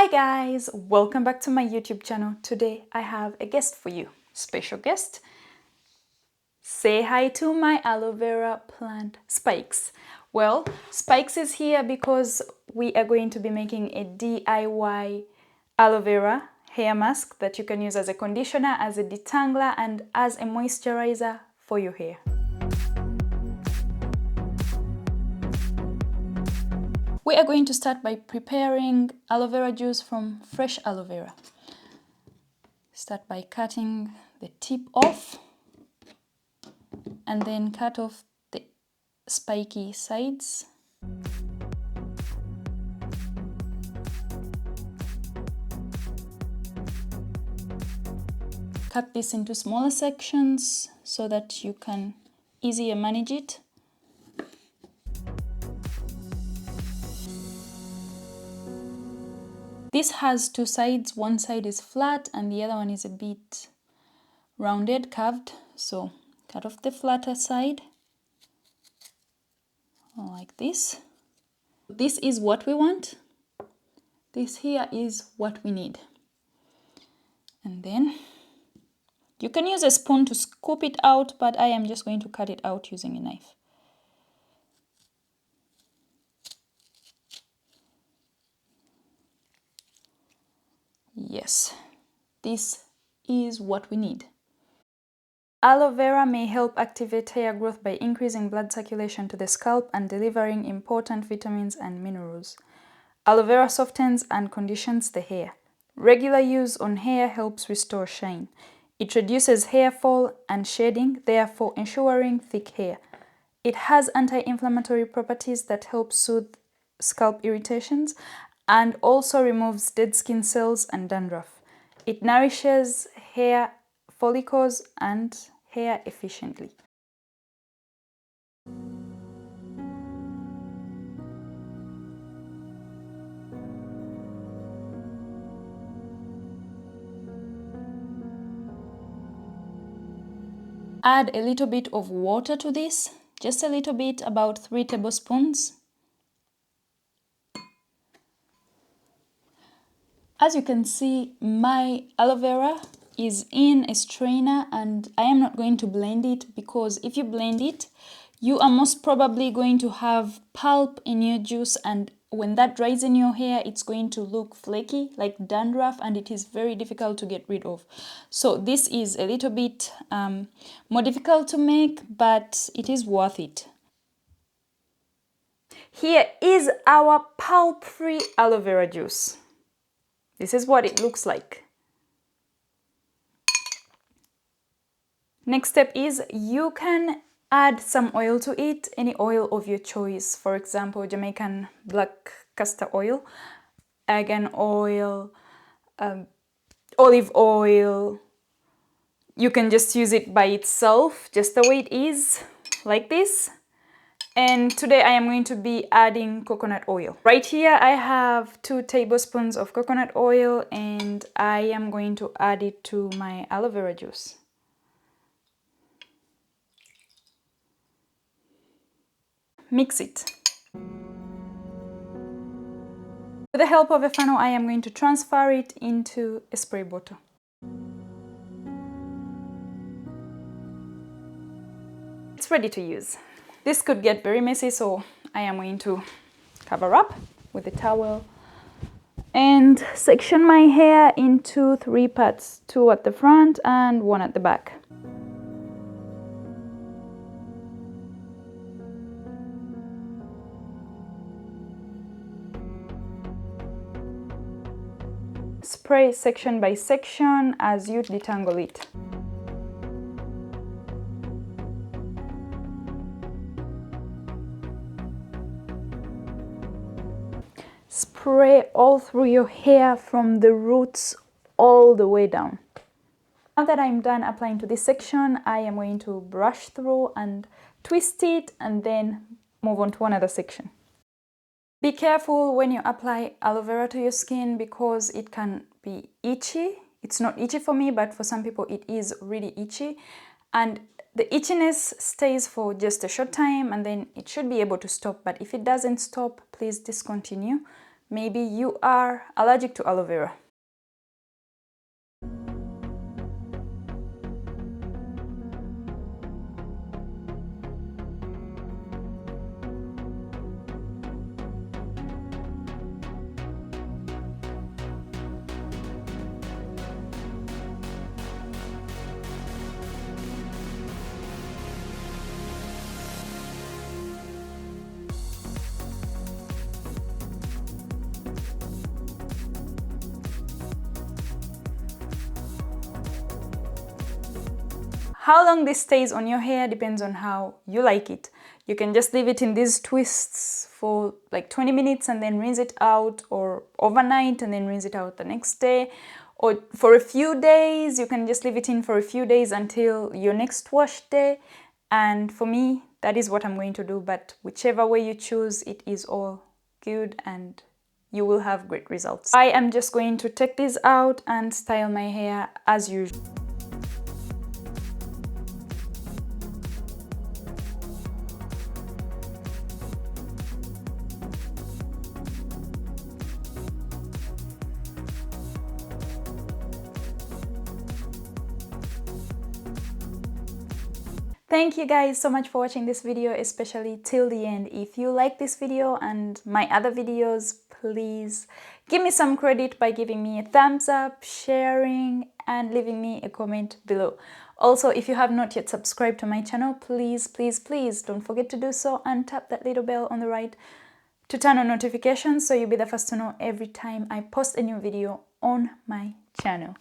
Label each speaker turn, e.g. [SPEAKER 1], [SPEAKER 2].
[SPEAKER 1] Hi guys, welcome back to my YouTube channel. Today I have a guest for you, special guest. Say hi to my aloe vera plant, Spikes. Well, Spikes is here because we are going to be making a DIY aloe vera hair mask that you can use as a conditioner, as a detangler, and as a moisturizer for your hair. We are going to start by preparing aloe vera juice from fresh aloe vera. Start by cutting the tip off and then cut off the spiky sides. Cut this into smaller sections so that you can easier manage it. This has two sides, one side is flat and the other one is a bit rounded, curved, so cut off the flatter side, like this. This is what we want. This here is what we need. And then you can use a spoon to scoop it out, but I am just going to cut it out using a knife. Yes, this is what we need. Aloe vera may help activate hair growth by increasing blood circulation to the scalp and delivering important vitamins and minerals. Aloe vera softens and conditions the hair. Regular use on hair helps restore shine. It reduces hair fall and shedding, therefore ensuring thick hair. It has anti-inflammatory properties that help soothe scalp irritations and also removes dead skin cells and dandruff. It nourishes hair follicles and hair efficiently. Add a little bit of water to this, just a little bit, about 3 tablespoons. As you can see, my aloe vera is in a strainer and I am not going to blend it, because if you blend it, you are most probably going to have pulp in your juice, and when that dries in your hair, it's going to look flaky like dandruff and it is very difficult to get rid of. So this is a little bit more difficult to make, but it is worth it. Here is our pulp-free aloe vera juice. This is what it looks like. Next step is you can add some oil to it, any oil of your choice. For example, Jamaican black castor oil, argan oil, olive oil. You can just use it by itself, just the way it is, like this. And today I am going to be adding coconut oil. Right here I have 2 tablespoons of coconut oil and I am going to add it to my aloe vera juice. Mix it. With the help of a funnel, I am going to transfer it into a spray bottle. It's ready to use. This could get very messy, so I am going to cover up with a towel and section my hair into 3 parts, 2 at the front and 1 at the back. Spray section by section as you detangle it. Spray all through your hair from the roots all the way down. Now that I'm done applying to this section, I am going to brush through and twist it and then move on to another section. Be careful when you apply aloe vera to your skin because it can be itchy. It's not itchy for me, but for some people it is really itchy. And the itchiness stays for just a short time and then it should be able to stop. But if it doesn't stop, please discontinue. maybe you are allergic to aloe vera. How long this stays on your hair depends on how you like it. You can just leave it in these twists for like 20 minutes and then rinse it out, or overnight and then rinse it out the next day. Or for a few days, you can just leave it in for a few days until your next wash day. And for me, that is what I'm going to do. But whichever way you choose, it is all good and you will have great results. I am just going to take this out and style my hair as usual. Thank you guys so much for watching this video, especially till the end. If you like this video and my other videos, please give me some credit by giving me a thumbs up, sharing, and leaving me a comment below. Also, if you have not yet subscribed to my channel, please don't forget to do so and tap that little bell on the right to turn on notifications so you'll be the first to know every time I post a new video on my channel.